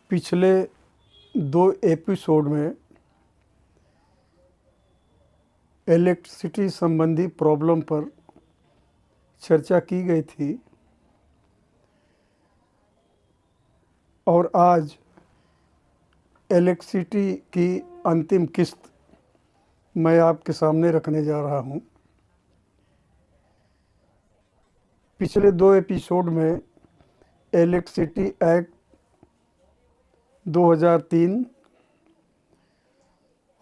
पिछले 2 एपिसोड में इलेक्ट्रिसिटी संबंधी प्रॉब्लम पर चर्चा की गई थी और आज इलेक्ट्रिसिटी की अंतिम किस्त मैं आपके सामने रखने जा रहा हूं। पिछले 2 एपिसोड में इलेक्ट्रिसिटी एक्ट 2003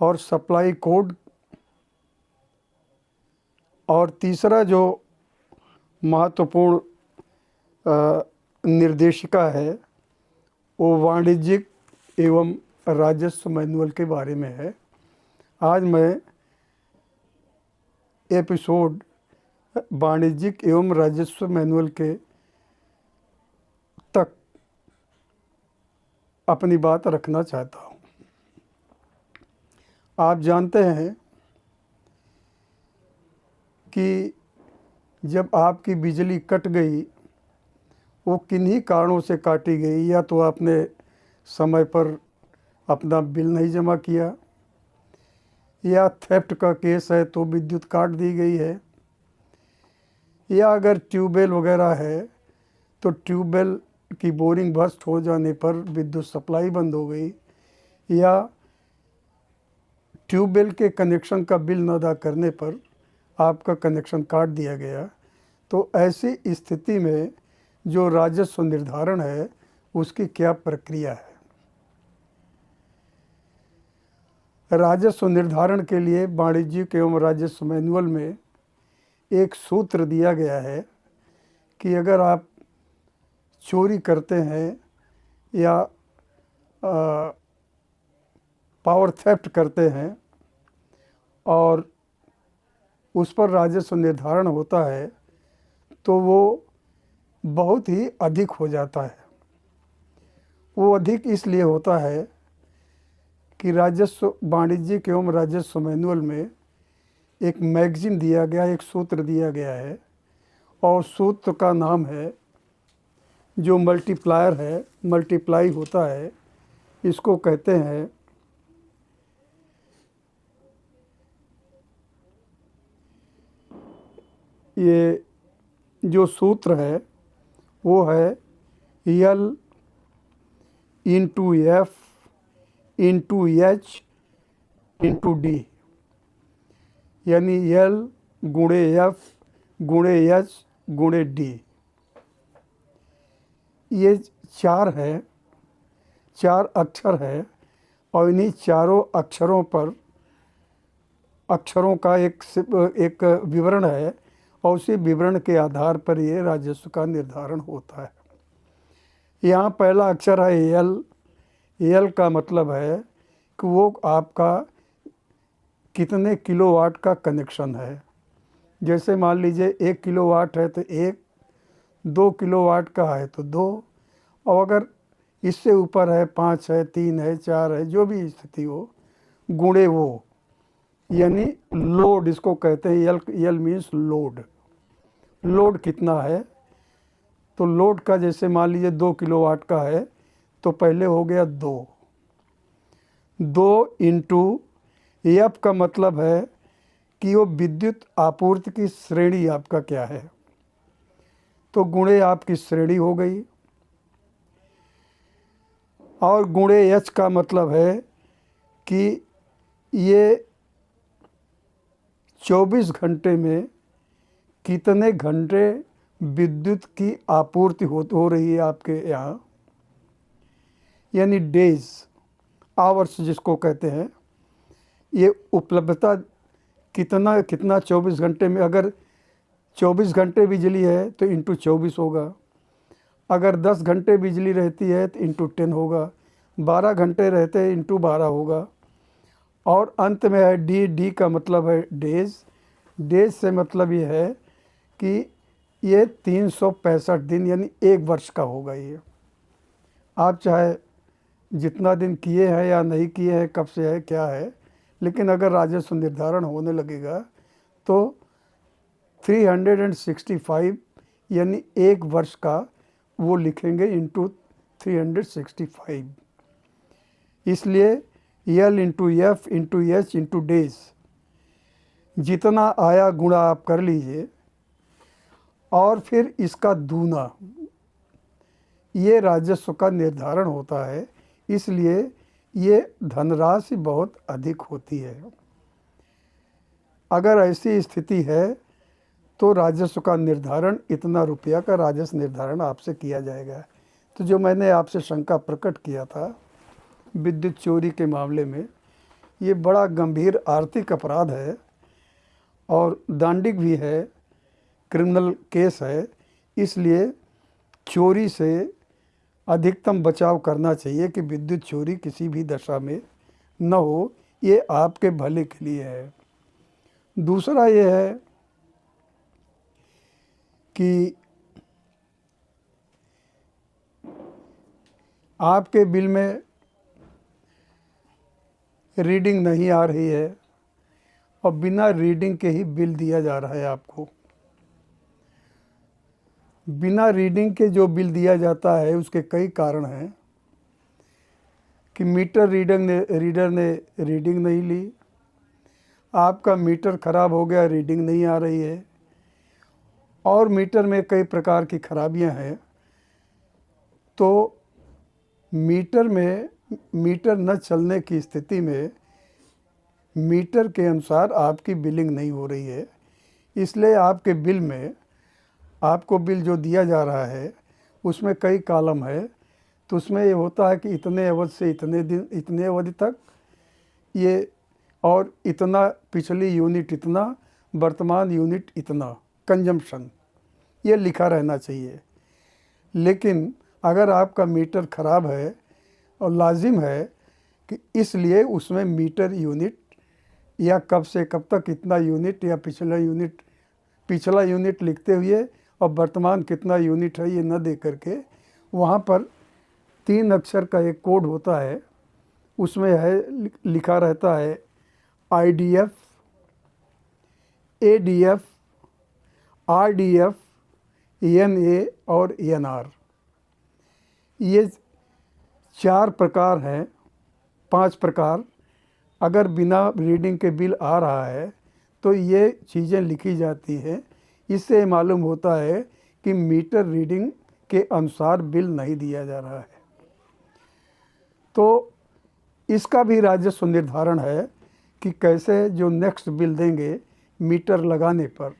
और सप्लाई कोड और तीसरा जो महत्वपूर्ण निर्देशिका है वो वाणिज्यिक एवं राजस्व मैनुअल के बारे में है। आज मैं एपिसोड वाणिज्यिक एवं राजस्व मैनुअल के तक अपनी बात रखना चाहता हूँ। आप जानते हैं कि जब आपकी बिजली कट गई, वो किन्हीं कारणों से काटी गई, या तो आपने समय पर अपना बिल नहीं जमा किया, या थेफ्ट का केस है तो विद्युत काट दी गई है, या अगर ट्यूबवेल वगैरह है तो ट्यूबवेल की बोरिंग बर्स्ट हो जाने पर विद्युत सप्लाई बंद हो गई, या ट्यूबवेल के कनेक्शन का बिल न अदा करने पर आपका कनेक्शन काट दिया गया। तो ऐसी स्थिति में जो राजस्व निर्धारण है उसकी क्या प्रक्रिया है। राजस्व निर्धारण के लिए वाणिज्यिक एवं राजस्व मैनुअल में एक सूत्र दिया गया है कि अगर आप चोरी करते हैं या पावर थेफ्ट करते हैं और उस पर राजस्व निर्धारण होता है तो वो बहुत ही अधिक हो जाता है। वो अधिक इसलिए होता है कि राजस्व वाणिज्यिक एवं राजस्व मैनुअल में एक मैगजीन दिया गया, एक सूत्र दिया गया है, और सूत्र का नाम है जो मल्टीप्लायर है, मल्टीप्लाई होता है, इसको कहते हैं ये जो सूत्र है वो है L into F into H into D, यानी L गुणे F गुणे H गुणे D। ये 4 है, 4 अक्षर है और इन्हीं चारों अक्षरों पर अक्षरों का एक विवरण है और उसी विवरण के आधार पर ये राजस्व का निर्धारण होता है। यहाँ पहला अक्षर है L। L का मतलब है कि वो आपका कितने किलोवाट का कनेक्शन है। जैसे मान लीजिए 1 किलोवाट है तो 1, 2 किलोवाट का है तो 2, और अगर इससे ऊपर है 5 है, 3 है, 4 है, जो भी स्थिति हो, गुणे वो, यानी लोड इसको कहते हैं। L means load. लोड कितना है तो लोड का जैसे मान लीजिए 2 किलोवाट का है तो पहले हो गया 2 इंटू F का मतलब है कि वो विद्युत आपूर्ति की श्रेणी आपका क्या है, तो गुणे आपकी श्रेणी हो गई, और गुणे H का मतलब है कि ये 24 घंटे में कितने घंटे विद्युत की आपूर्ति हो रही है आपके यहाँ, यानी डेज, आवर्स जिसको कहते हैं। ये उपलब्धता कितना 24 घंटे में, अगर 24 घंटे बिजली है तो इंटू 24 होगा, अगर 10 घंटे बिजली रहती है तो इंटू 10 होगा, 12 घंटे रहते हैं इंटू 12 होगा, और अंत में है डी का मतलब है डेज। डेज से मतलब ये है कि ये 365 दिन यानी 1 वर्ष का होगा। ये आप चाहे जितना दिन किए हैं या नहीं किए हैं, कब से है क्या है, लेकिन अगर राजस्व निर्धारण होने लगेगा तो 365 यानी 1 वर्ष का वो लिखेंगे इंटू 365। इसलिए L into F into H into days, जितना आया गुणा आप कर लीजिए और फिर इसका दूना, ये राजस्व का निर्धारण होता है। इसलिए ये धनराशि बहुत अधिक होती है। अगर ऐसी स्थिति है तो राजस्व का निर्धारण, इतना रुपया का राजस्व निर्धारण आपसे किया जाएगा। तो जो मैंने आपसे शंका प्रकट किया था विद्युत चोरी के मामले में, ये बड़ा गंभीर आर्थिक अपराध है और दंडिक भी है, क्रिमिनल केस है। इसलिए चोरी से अधिकतम बचाव करना चाहिए कि विद्युत चोरी किसी भी दशा में न हो। ये आपके भले के लिए है। दूसरा ये है कि आपके बिल में रीडिंग नहीं आ रही है और बिना रीडिंग के ही बिल दिया जा रहा है आपको। बिना रीडिंग के जो बिल दिया जाता है उसके कई कारण हैं कि मीटर रीडर ने रीडिंग नहीं ली, आपका मीटर ख़राब हो गया, रीडिंग नहीं आ रही है, और मीटर में कई प्रकार की खराबियां हैं। तो मीटर न चलने की स्थिति में मीटर के अनुसार आपकी बिलिंग नहीं हो रही है। इसलिए आपके बिल में, आपको बिल जो दिया जा रहा है उसमें कई कॉलम है। तो उसमें ये होता है कि इतने अवधि से इतने दिन, इतने अवधि तक ये, और इतना पिछली यूनिट इतना, वर्तमान यूनिट इतना, कंजम्पशन, ये लिखा रहना चाहिए। लेकिन अगर आपका मीटर ख़राब है और लाजिम है कि इसलिए उसमें मीटर यूनिट या कब से कब तक इतना यूनिट या पिछला यूनिट लिखते हुए और वर्तमान कितना यूनिट है ये न दे करके, वहाँ पर 3 अक्षर का एक कोड होता है, उसमें है लिखा रहता है IDF, ADF, RDF, NA और NR। ये 4 प्रकार हैं, 5 प्रकार। अगर बिना रीडिंग के बिल आ रहा है तो ये चीज़ें लिखी जाती हैं। इससे मालूम होता है कि मीटर रीडिंग के अनुसार बिल नहीं दिया जा रहा है। तो इसका भी राजस्व निर्धारण है कि कैसे जो नेक्स्ट बिल देंगे मीटर लगाने पर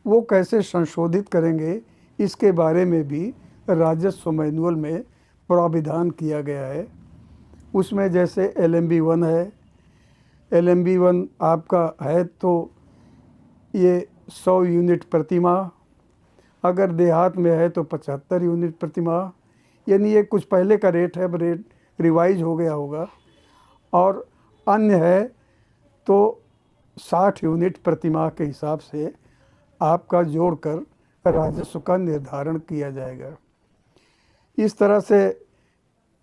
वो कैसे संशोधित करेंगे, इसके बारे में भी राजस्व मैनुअल में प्राविधान किया गया है। उसमें जैसे LMB 1 है, LMB 1 आपका है तो ये 100 यूनिट प्रति माह, अगर देहात में है तो 75 यूनिट प्रति माह, यानी ये कुछ पहले का रेट है, रेट रिवाइज हो गया होगा। और अन्य है तो 60 यूनिट प्रति माह के हिसाब से आपका जोड़कर राजस्व का निर्धारण किया जाएगा। इस तरह से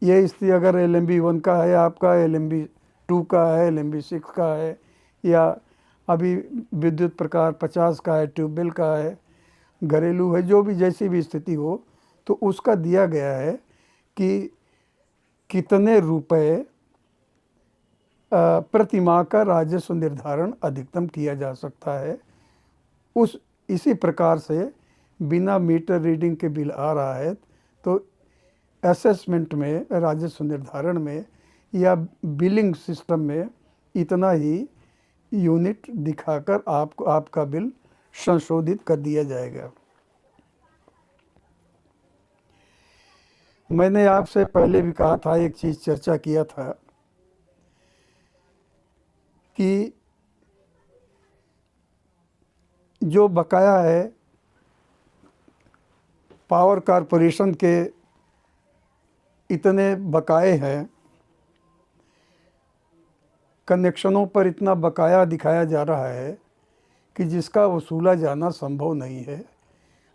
ये स्थिति अगर LMB 1 का है, आपका LMB 2 का है, LMB 6 का है, या अभी विद्युत प्रकार 50 का है, ट्यूबवेल का है, घरेलू है, जो भी जैसी भी स्थिति हो, तो उसका दिया गया है कि कितने रुपए प्रति माह का राजस्व निर्धारण अधिकतम किया जा सकता है। इसी प्रकार से बिना मीटर रीडिंग के बिल आ रहा है तो असेसमेंट में, राजस्व निर्धारण में या बिलिंग सिस्टम में इतना ही यूनिट दिखाकर आपका बिल संशोधित कर दिया जाएगा। मैंने आपसे पहले भी कहा था, एक चीज़ चर्चा किया था कि जो बकाया है पावर कॉरपोरेशन के, इतने बकाए हैं, कनेक्शनों पर इतना बकाया दिखाया जा रहा है कि जिसका वसूला जाना संभव नहीं है।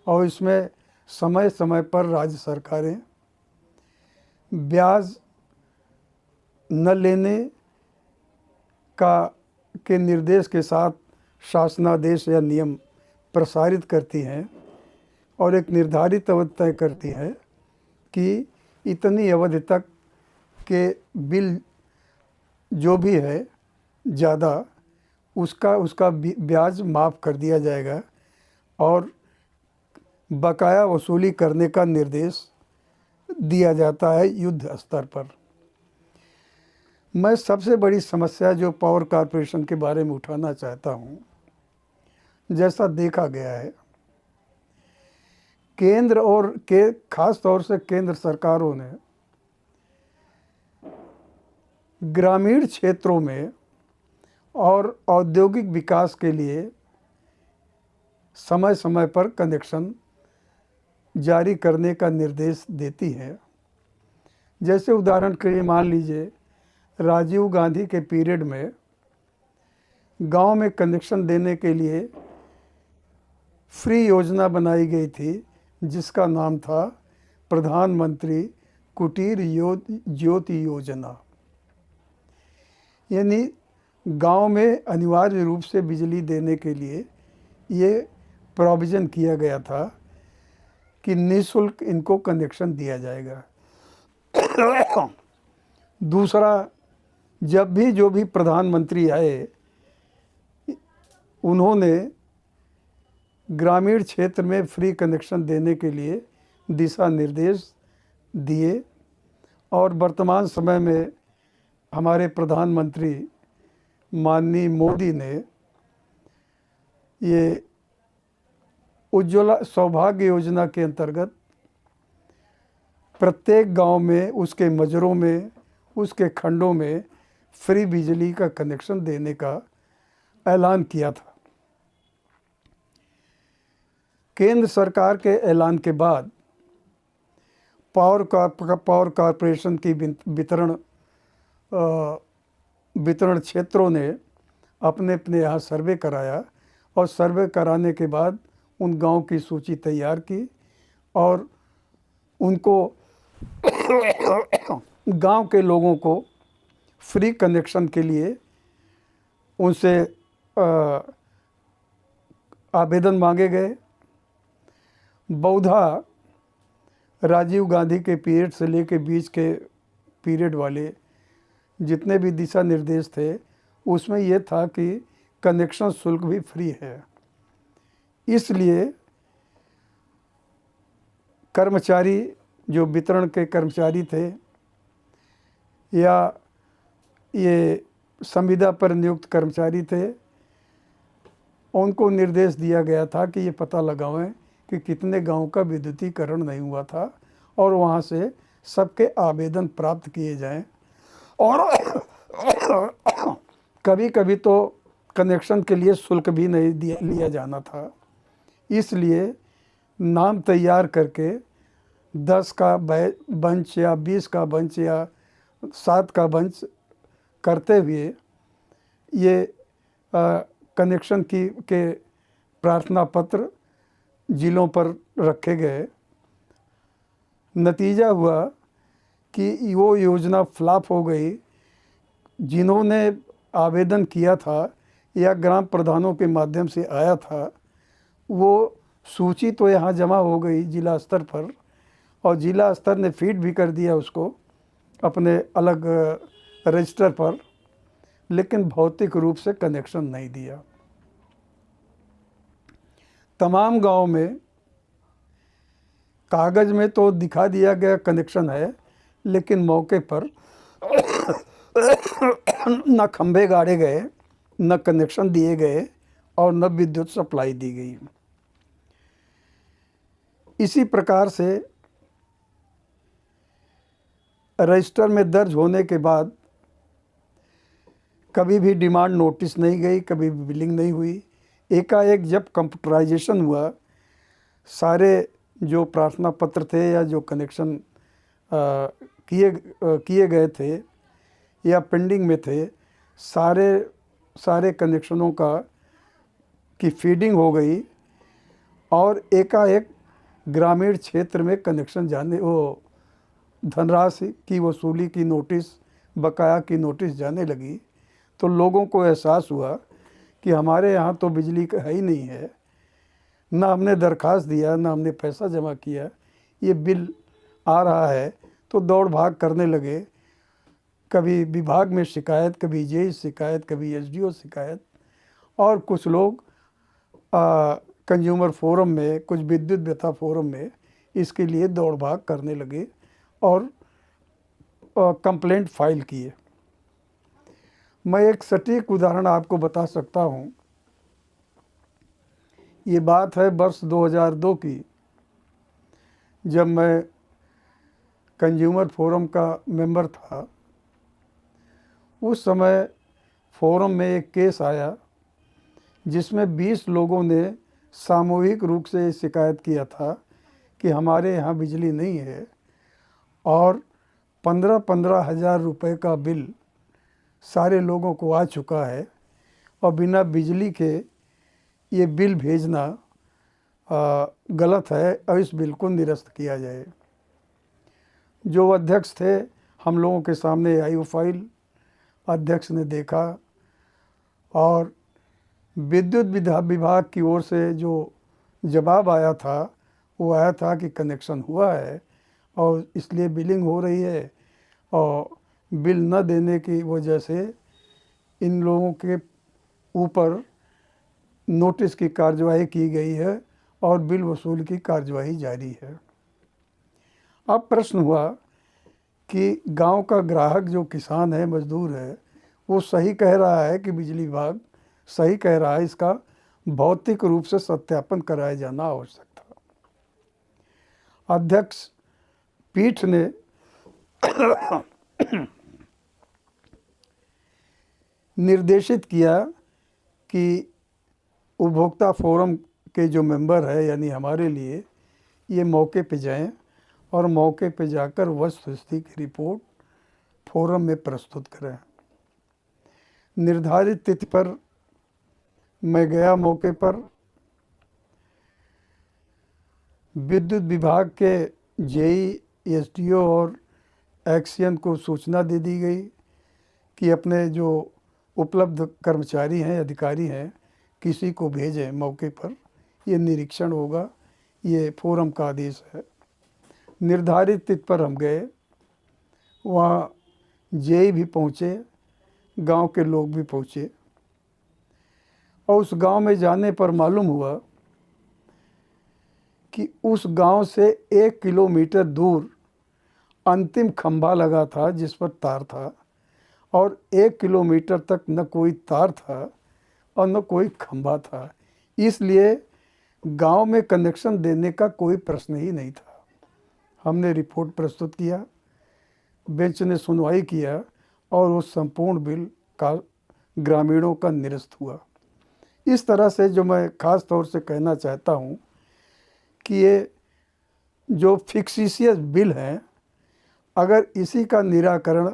और इसमें समय समय पर राज्य सरकारें ब्याज न लेने के निर्देश के साथ शासनादेश या नियम प्रसारित करती हैं और एक निर्धारित अवधि तय करती है कि इतनी अवधि तक कि बिल जो भी है ज़्यादा उसका ब्याज माफ़ कर दिया जाएगा और बकाया वसूली करने का निर्देश दिया जाता है युद्ध स्तर पर। मैं सबसे बड़ी समस्या जो पावर कॉरपोरेशन के बारे में उठाना चाहता हूँ, जैसा देखा गया है केंद्र और खास तौर से केंद्र सरकारों ने ग्रामीण क्षेत्रों में और औद्योगिक विकास के लिए समय समय पर कनेक्शन जारी करने का निर्देश देती है। जैसे उदाहरण के लिए मान लीजिए राजीव गांधी के पीरियड में गांव में कनेक्शन देने के लिए फ्री योजना बनाई गई थी जिसका नाम था प्रधानमंत्री कुटीर ज्योति योजना। यानी गांव में अनिवार्य रूप से बिजली देने के लिए ये प्रोविज़न किया गया था कि निःशुल्क इनको कनेक्शन दिया जाएगा। दूसरा, जब भी जो भी प्रधानमंत्री आए उन्होंने ग्रामीण क्षेत्र में फ्री कनेक्शन देने के लिए दिशा निर्देश दिए और वर्तमान समय में हमारे प्रधानमंत्री माननीय मोदी ने ये उज्ज्वला सौभाग्य योजना के अंतर्गत प्रत्येक गांव में उसके मजरों में उसके खंडों में फ्री बिजली का कनेक्शन देने का ऐलान किया था। केंद्र सरकार के ऐलान के बाद पावर कॉरपोरेशन की वितरण क्षेत्रों ने अपने अपने यहाँ सर्वे कराया और सर्वे कराने के बाद उन गांव की सूची तैयार की और उनको गांव के लोगों को फ्री कनेक्शन के लिए उनसे आवेदन मांगे गए। बहुधा राजीव गांधी के पीरियड से लेके बीच के पीरियड वाले जितने भी दिशा निर्देश थे उसमें यह था कि कनेक्शन शुल्क भी फ्री है। इसलिए कर्मचारी जो वितरण के कर्मचारी थे या ये संविदा पर नियुक्त कर्मचारी थे उनको निर्देश दिया गया था कि ये पता लगाएं कि कितने गांव का विद्युतीकरण नहीं हुआ था और वहां से सबके आवेदन प्राप्त किए जाएं। और कभी कभी तो कनेक्शन के लिए शुल्क भी नहीं लिया जाना था। इसलिए नाम तैयार करके 10 का बंच या 20 का बंच या 7 का बंच करते हुए ये कनेक्शन के प्रार्थना पत्र जिलों पर रखे गए। नतीजा हुआ कि वो योजना फ्लॉप हो गई। जिन्होंने आवेदन किया था या ग्राम प्रधानों के माध्यम से आया था वो सूची तो यहाँ जमा हो गई जिला स्तर पर और जिला स्तर ने फीड भी कर दिया उसको अपने अलग रजिस्टर पर, लेकिन भौतिक रूप से कनेक्शन नहीं दिया। तमाम गांव में कागज़ में तो दिखा दिया गया कनेक्शन है लेकिन मौके पर न खंभे गाड़े गए, न कनेक्शन दिए गए और न विद्युत सप्लाई दी गई। इसी प्रकार से रजिस्टर में दर्ज होने के बाद कभी भी डिमांड नोटिस नहीं गई, कभी भी बिलिंग नहीं हुई। एकाएक जब कंप्यूटराइजेशन हुआ, सारे जो प्रार्थना पत्र थे या जो कनेक्शन किए गए थे या पेंडिंग में थे, सारे कनेक्शनों की फीडिंग हो गई और एकाएक ग्रामीण क्षेत्र में कनेक्शन जाने वो धनराशि की वसूली की नोटिस, बकाया की नोटिस जाने लगी। तो लोगों को एहसास हुआ कि हमारे यहाँ तो बिजली का है ही नहीं है, ना हमने दरखास्त दिया ना हमने पैसा जमा किया, ये बिल आ रहा है। तो दौड़ भाग करने लगे कभी विभाग में शिकायत, कभी जेई शिकायत, कभी एसडीओ शिकायत, और कुछ लोग कंज्यूमर फोरम में, कुछ विद्युत व्यथा फोरम में इसके लिए दौड़ भाग करने लगे और कंप्लेंट फाइल किए। मैं एक सटीक उदाहरण आपको बता सकता हूँ। ये बात है वर्ष 2002 की, जब मैं कंज्यूमर फोरम का मेंबर था। उस समय फोरम में एक केस आया जिसमें 20 लोगों ने सामूहिक रूप से शिकायत किया था कि हमारे यहाँ बिजली नहीं है और 15-15 हज़ार रुपये का बिल सारे लोगों को आ चुका है और बिना बिजली के ये बिल भेजना गलत है और इस बिल को निरस्त किया जाए। जो अध्यक्ष थे, हम लोगों के सामने आई वो फाइल, अध्यक्ष ने देखा और विद्युत विभाग की ओर से जो जवाब आया था वो आया था कि कनेक्शन हुआ है और इसलिए बिलिंग हो रही है और बिल न देने की वजह से इन लोगों के ऊपर नोटिस की कार्यवाही की गई है और बिल वसूल की कार्यवाही जारी है। अब प्रश्न हुआ कि गांव का ग्राहक जो किसान है, मजदूर है, वो सही कह रहा है कि बिजली विभाग सही कह रहा है, इसका भौतिक रूप से सत्यापन कराया जाना आवश्यक था। अध्यक्ष पीठ ने निर्देशित किया कि उपभोक्ता फोरम के जो मेंबर है, यानी हमारे लिए, ये मौके पे जाएं और मौके पे जाकर वस्तुस्थिति की रिपोर्ट फोरम में प्रस्तुत करें। निर्धारित तिथि पर मैं गया मौके पर। विद्युत विभाग के जेई, एसडीओ और एक्सियन को सूचना दे दी गई कि अपने जो उपलब्ध कर्मचारी हैं, अधिकारी हैं, किसी को भेजें मौके पर, ये निरीक्षण होगा, ये फोरम का आदेश है। निर्धारित तिथि पर हम गए, वहाँ जेई भी पहुँचे, गांव के लोग भी पहुँचे और उस गांव में जाने पर मालूम हुआ कि उस गांव से 1 किलोमीटर दूर अंतिम खंभा लगा था जिस पर तार था और 1 किलोमीटर तक न कोई तार था और न कोई खंभा था, इसलिए गांव में कनेक्शन देने का कोई प्रश्न ही नहीं था। हमने रिपोर्ट प्रस्तुत किया, बेंच ने सुनवाई किया और उस संपूर्ण बिल का ग्रामीणों का निरस्त हुआ। इस तरह से जो मैं ख़ास तौर से कहना चाहता हूँ कि ये जो फिक्सिशियस बिल हैं, अगर इसी का निराकरण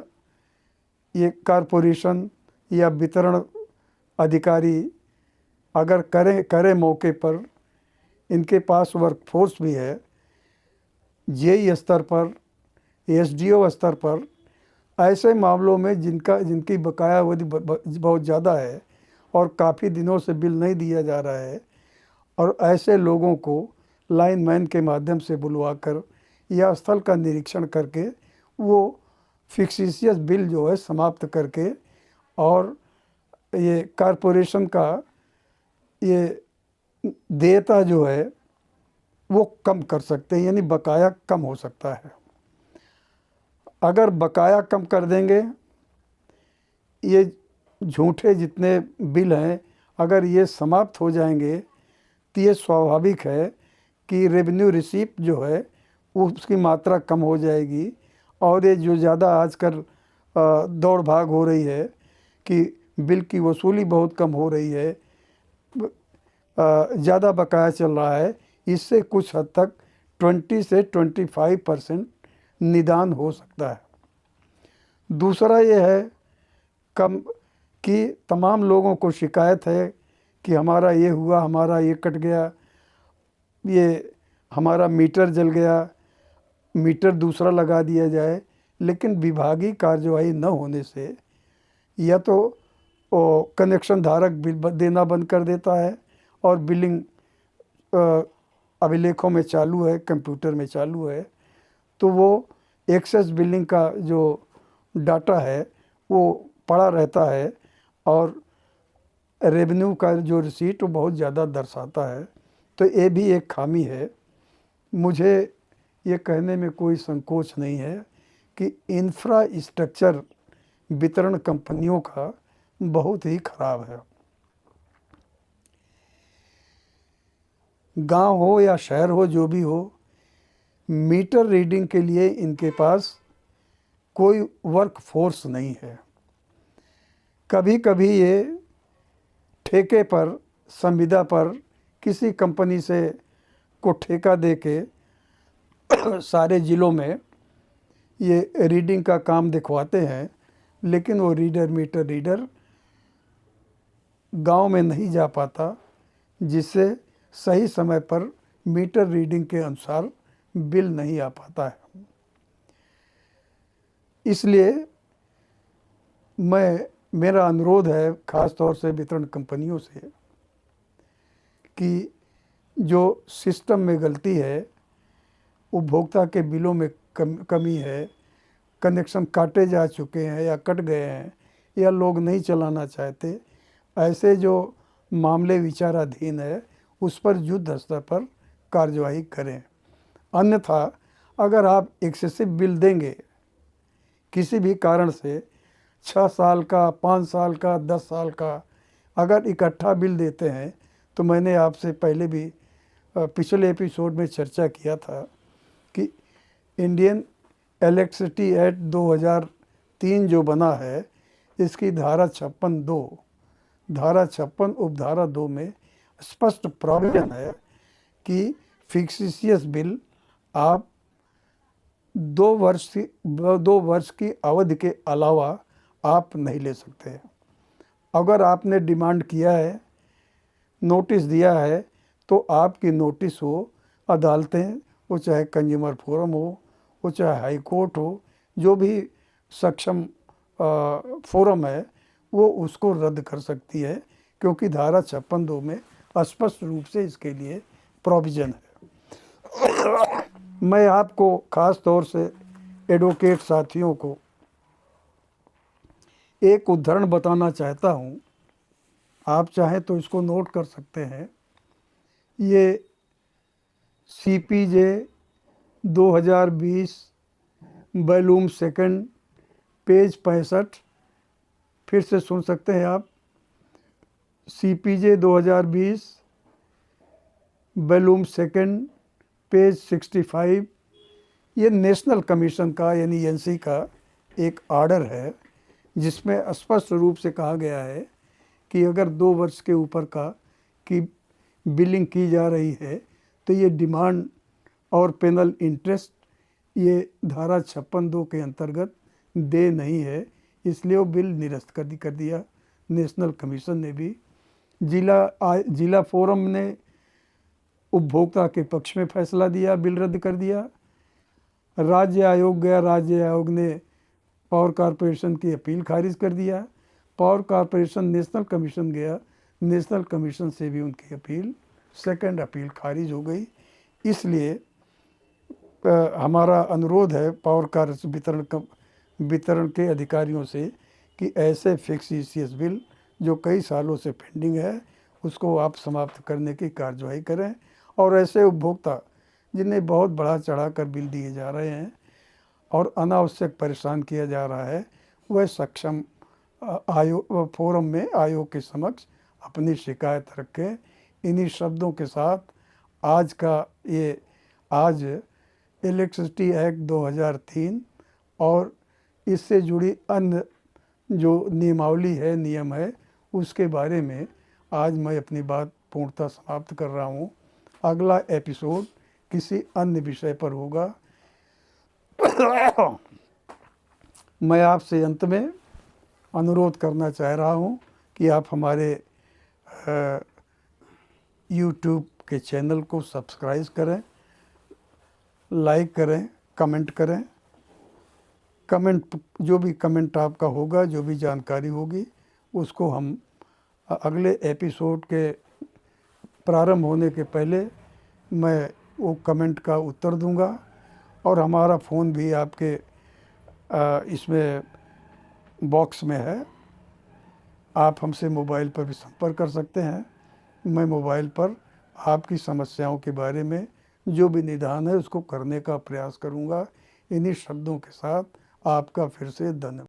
ये कॉरपोरेशन या वितरण अधिकारी अगर करें मौके पर, इनके पास वर्कफोर्स भी है, जेई स्तर पर, एसडीओ स्तर पर, ऐसे मामलों में जिनकी बकाया अवधि बहुत ज़्यादा है और काफ़ी दिनों से बिल नहीं दिया जा रहा है, और ऐसे लोगों को लाइनमैन के माध्यम से बुलवाकर या स्थल का निरीक्षण करके वो फिक्सिशियस बिल जो है समाप्त करके और ये कॉरपोरेशन का ये देयता जो है वो कम कर सकते हैं, यानी बकाया कम हो सकता है। अगर बकाया कम कर देंगे, ये झूठे जितने बिल हैं अगर ये समाप्त हो जाएंगे तो ये स्वाभाविक है कि रेवेन्यू रिसीप्ट जो है उसकी मात्रा कम हो जाएगी और ये जो ज़्यादा आजकल दौड़ भाग हो रही है कि बिल की वसूली बहुत कम हो रही है, ज़्यादा बकाया चल रहा है, इससे कुछ हद तक 20 से 25% निदान हो सकता है। दूसरा ये है कम कि तमाम लोगों को शिकायत है कि हमारा ये हुआ, हमारा ये कट गया, ये हमारा मीटर जल गया, मीटर दूसरा लगा दिया जाए, लेकिन विभागीय कार्यवाही न होने से या तो कनेक्शन धारक बिल देना बंद कर देता है और बिलिंग अभिलेखों में चालू है, कंप्यूटर में चालू है, तो वो एक्सेस बिलिंग का जो डाटा है वो पड़ा रहता है और रेवेन्यू का जो रिसीट वो बहुत ज़्यादा दर्शाता है। तो ये भी एक खामी है। मुझे ये कहने में कोई संकोच नहीं है कि इंफ्रास्ट्रक्चर वितरण कंपनियों का बहुत ही खराब है। गांव हो या शहर हो, जो भी हो, मीटर रीडिंग के लिए इनके पास कोई वर्क फोर्स नहीं है। कभी कभी ये ठेके पर, संविदा पर किसी कंपनी से को ठेका दे के सारे ज़िलों में ये रीडिंग का काम दिखवाते हैं, लेकिन वो मीटर रीडर गांव में नहीं जा पाता, जिससे सही समय पर मीटर रीडिंग के अनुसार बिल नहीं आ पाता है। इसलिए मेरा अनुरोध है ख़ास तौर से वितरण कंपनियों से कि जो सिस्टम में गलती है, उपभोक्ता के बिलों में कमी है, कनेक्शन काटे जा चुके हैं या कट गए हैं या लोग नहीं चलाना चाहते, ऐसे जो मामले विचाराधीन है उस पर युद्ध स्तर पर कार्यवाही करें। अन्यथा अगर आप एक्सेसिव बिल देंगे किसी भी कारण से, 6 साल का, 5 साल का, 10 साल का अगर इकट्ठा बिल देते हैं, तो मैंने आपसे पहले भी पिछले एपिसोड में चर्चा किया था कि इंडियन इलेक्ट्रिसिटी एक्ट 2003 जो बना है, इसकी धारा 56 उपधारा 2 में स्पष्ट प्रोविजन है कि फिक्सिशियस बिल आप 2 वर्ष की अवधि के अलावा आप नहीं ले सकते। अगर आपने डिमांड किया है, नोटिस दिया है, तो आपकी नोटिस हो, अदालतें, वो चाहे कंज्यूमर फोरम हो, वो चाहे हाई कोर्ट हो, जो भी सक्षम फोरम है, वो उसको रद्द कर सकती है, क्योंकि धारा 56(2) में स्पष्ट रूप से इसके लिए प्रोविज़न है। मैं आपको ख़ास तौर से एडवोकेट साथियों को एक उदाहरण बताना चाहता हूँ। आप चाहें तो इसको नोट कर सकते हैं। ये CPJ 2020 वॉल्यूम 2 पेज 65, फिर से सुन सकते हैं आप। CPJ 2020 वॉल्यूम 2 पेज 65, ये नेशनल कमीशन का यानी NC का एक आर्डर है, जिसमें स्पष्ट रूप से कहा गया है कि अगर 2 वर्ष के ऊपर का की बिलिंग की जा रही है, तो ये डिमांड और पेनल इंटरेस्ट ये धारा 56(2) के अंतर्गत दे नहीं है, इसलिए वो बिल निरस्त कर दिया नेशनल कमीशन ने भी। जिला फोरम ने उपभोक्ता के पक्ष में फैसला दिया, बिल रद्द कर दिया। राज्य आयोग गया, राज्य आयोग ने पावर कॉरपोरेशन की अपील खारिज कर दिया। पावर कॉरपोरेशन नेशनल कमीशन गया, नेशनल कमीशन से भी उनकी अपील, सेकंड अपील खारिज हो गई। इसलिए हमारा अनुरोध है पावर कॉरपोरेशन वितरण के अधिकारियों से कि ऐसे फिक्सिशियस बिल जो कई सालों से पेंडिंग है, उसको आप समाप्त करने की कार्यवाही करें। और ऐसे उपभोक्ता जिन्हें बहुत बढ़ा चढ़ा कर बिल दिए जा रहे हैं और अनावश्यक परेशान किया जा रहा है, वह सक्षम फोरम में आयोग के समक्ष अपनी शिकायत रखें। इन्हीं शब्दों के साथ आज इलेक्ट्रिसिटी एक्ट 2003 और इससे जुड़ी अन्य जो नियमावली है, नियम है, उसके बारे में आज मैं अपनी बात पूर्णतः समाप्त कर रहा हूँ। अगला एपिसोड किसी अन्य विषय पर होगा। मैं आपसे अंत में अनुरोध करना चाह रहा हूँ कि आप हमारे YouTube के चैनल को सब्सक्राइब करें, लाइक करें, कमेंट करें। जो भी कमेंट आपका होगा, जो भी जानकारी होगी, उसको हम अगले एपिसोड के प्रारंभ होने के पहले मैं वो कमेंट का उत्तर दूंगा। और हमारा फ़ोन भी आपके इसमें बॉक्स में है। आप हमसे मोबाइल पर भी संपर्क कर सकते हैं। मैं मोबाइल पर आपकी समस्याओं के बारे में जो भी निदान है उसको करने का प्रयास करूंगा। इन्हीं शब्दों के साथ आपका फिर से धन्यवाद।